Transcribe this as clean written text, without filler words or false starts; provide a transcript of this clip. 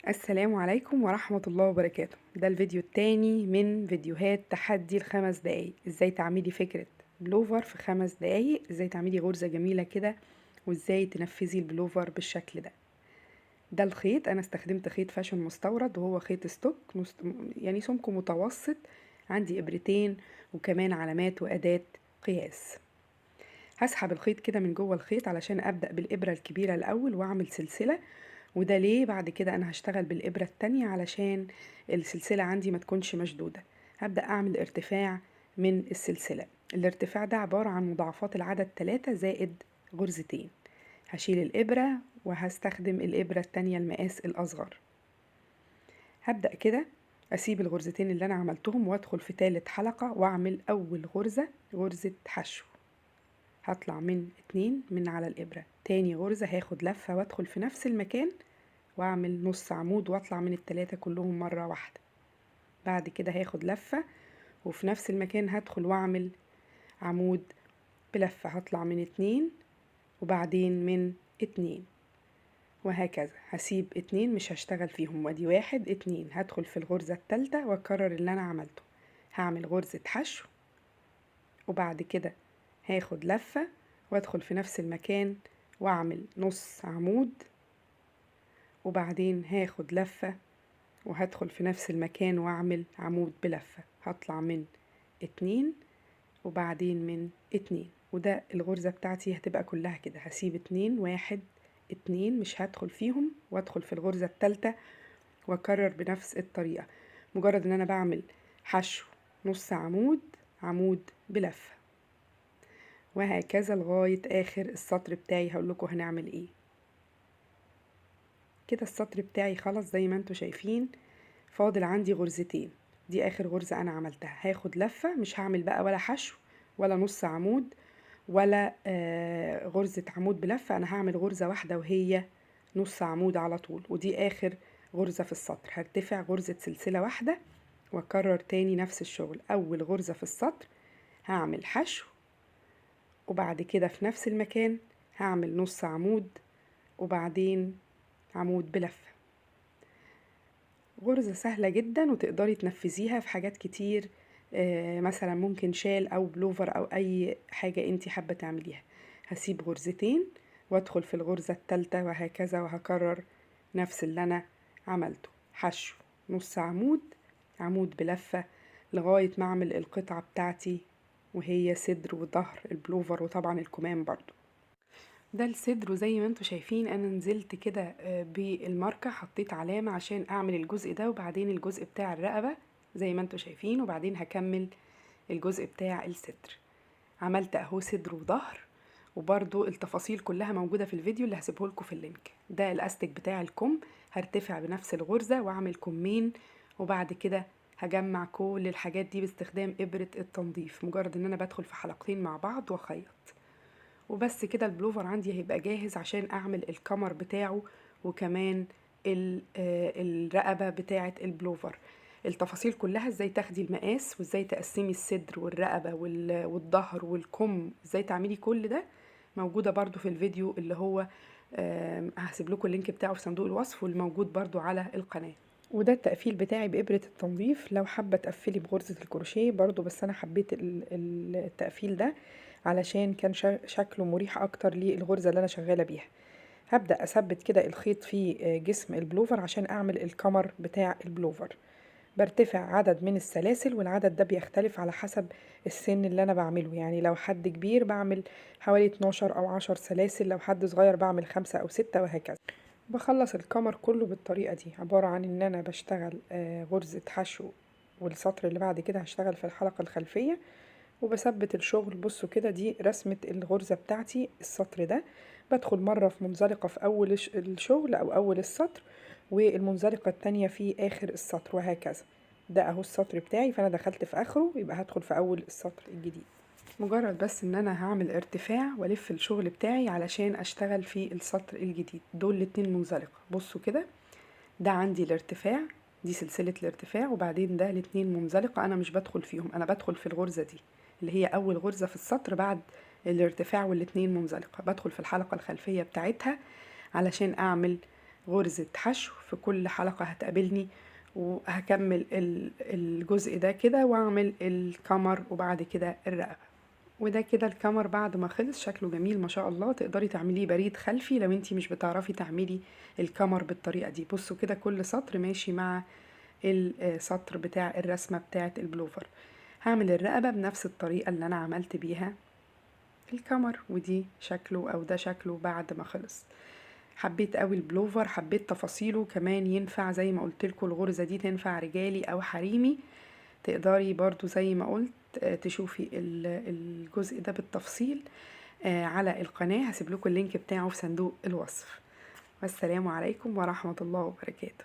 السلام عليكم ورحمة الله وبركاته. ده الفيديو التاني من فيديوهات تحدي الخمس دقايق. ازاي تعملي فكرة بلوفر في 5 دقايق، ازاي تعملي غرزة جميلة كده، وازاي تنفذي البلوفر بالشكل ده. ده الخيط، انا استخدمت خيط فاشن مستورد وهو خيط ستوك يعني سمكه متوسط. عندي ابرتين وكمان علامات واداة قياس. هسحب الخيط كده من جوه الخيط علشان ابدأ بالابرة الكبيرة الاول واعمل سلسلة. وده ليه؟ بعد كده انا هشتغل بالابرة التانية علشان السلسلة عندي ما تكونش مشدودة. هبدأ اعمل ارتفاع من السلسلة. الارتفاع ده عبارة عن مضاعفات العدد 3 زائد غرزتين. هشيل الابرة وهستخدم الابرة التانية المقاس الاصغر. هبدأ كده اسيب الغرزتين اللي انا عملتهم وادخل في تالت حلقة واعمل اول غرزة حشو. هطلع من 2 من على الابرة. تاني غرزة هاخد لفة وادخل في نفس المكان واعمل نص عمود واطلع من ال3 كلهم مرة واحدة. بعد كده هاخد لفة وفي نفس المكان هدخل واعمل عمود بلفة. هطلع من 2 وبعدين من 2 وهكذا. هسيب 2 مش هشتغل فيهم، وادي 1 2. هدخل في الغرزة التالتة واكرر اللي انا عملته. هعمل غرزة حشو وبعد كده هاخد لفة وادخل في نفس المكان واعمل نص عمود وبعدين هاخد لفة وهدخل في نفس المكان واعمل عمود بلفة. هطلع من 2 وبعدين من 2. وده الغرزة بتاعتي هتبقى كلها كده. هسيب 2 1 2 مش هدخل فيهم وادخل في الغرزة التالتة واكرر بنفس الطريقة. مجرد ان انا بعمل حشو نص عمود عمود بلفة وهكذا لغاية اخر السطر بتاعي. هقول لكم هنعمل ايه. كده السطر بتاعي خلاص زي ما انتوا شايفين. فاضل عندي غرزتين، دي اخر غرزة انا عملتها. هاخد لفة، مش هعمل بقى ولا حشو ولا نص عمود ولا غرزة عمود بلفة. انا هعمل غرزة واحدة وهي نص عمود على طول، ودي اخر غرزة في السطر. هرتفع غرزة سلسلة واحدة واكرر تاني نفس الشغل. اول غرزة في السطر هعمل حشو وبعد كده في نفس المكان هعمل نص عمود وبعدين عمود بلفة. غرزة سهلة جدا وتقدري تنفذيها في حاجات كتير. مثلا ممكن شال او بلوفر او اي حاجة انتي حابة تعمليها. هسيب غرزتين وادخل في الغرزة التالتة وهكذا، وهكرر نفس اللي انا عملته. حشو نص عمود عمود بلفة لغاية ما اعمل القطعة بتاعتي وهي صدر وظهر البلوفر وطبعا الكمام برضو. ده الصدر، وزي ما انتوا شايفين انا نزلت كده بالماركة، حطيت علامة عشان اعمل الجزء ده وبعدين الجزء بتاع الرقبة زي ما انتوا شايفين، وبعدين هكمل الجزء بتاع الصدر. عملت اهو صدر وظهر، وبرضو التفاصيل كلها موجودة في الفيديو اللي هسيبه لكم في اللينك. ده الاستك بتاع الكم. هرتفع بنفس الغرزة واعمل كمين وبعد كده هجمع كل الحاجات دي باستخدام ابرة التنظيف. مجرد ان انا بدخل في حلقتين مع بعض واخيط وبس كده البلوفر عندي هيبقى جاهز عشان اعمل الكمر بتاعه وكمان الرقبة بتاعة البلوفر. التفاصيل كلها ازاي تاخدي المقاس وازاي تقسمي الصدر والرقبة والظهر والكم، ازاي تعملي كل ده موجودة برضو في الفيديو اللي هو هسيب لكم اللينك بتاعه في صندوق الوصف والموجود برضو على القناة. وده التقفيل بتاعي بإبرة التنظيف. لو حابة تقفلي بغرزة الكروشيه برضو، بس أنا حبيت التقفيل ده علشان كان شكله مريح أكتر للغرزة اللي أنا شغالة بيها. هبدأ أثبت كده الخيط في جسم البلوفر عشان أعمل الكمر بتاع البلوفر. برتفع عدد من السلاسل، والعدد ده بيختلف على حسب السن اللي أنا بعمله. يعني لو حد كبير بعمل حوالي 12 أو 10 سلاسل، لو حد صغير بعمل 5 أو 6 وهكذا. بخلص الكمر كله بالطريقة دي، عبارة عن ان انا بشتغل غرزة حشو، والسطر اللي بعد كده هشتغل في الحلقة الخلفية وبثبت الشغل. بصوا كده دي رسمة الغرزة بتاعتي. السطر ده بدخل مرة في منزلقة في اول الشغل او اول السطر، والمنزلقة التانية في اخر السطر وهكذا. ده اهو السطر بتاعي، فانا دخلت في اخره يبقى هدخل في اول السطر الجديد. مجرد بس ان انا هعمل ارتفاع والف الشغل بتاعي علشان اشتغل في السطر الجديد. دول الاتنين منزلقة. بصوا كده ده عندي الارتفاع، دي سلسلة الارتفاع، وبعدين ده الاتنين منزلقة. انا مش بدخل فيهم، انا بدخل في الغرزة دي اللي هي اول غرزة في السطر بعد الارتفاع والاتنين منزلقة. بدخل في الحلقة الخلفية بتاعتها علشان اعمل غرزة حشو في كل حلقة هتقابلني، وهكمل الجزء ده كده واعمل الكمر وبعد كده الرقبة. وده كده الكمر بعد ما خلص، شكله جميل ما شاء الله. تقدري تعمليه بريد خلفي لو انتي مش بتعرفي تعملي الكمر بالطريقة دي. بصوا كده كل سطر ماشي مع السطر بتاع الرسمة بتاعة البلوفر. هعمل الرقبة بنفس الطريقة اللي انا عملت بيها الكمر، ودي شكله او ده شكله بعد ما خلص. حبيت قوي البلوفر، حبيت تفاصيله كمان. ينفع زي ما قلت لكم الغرزة دي تنفع رجالي او حريمي. تقدري برضو زي ما قلت تشوفي الجزء ده بالتفصيل على القناة. هسيب لكم اللينك بتاعه في صندوق الوصف. والسلام عليكم ورحمة الله وبركاته.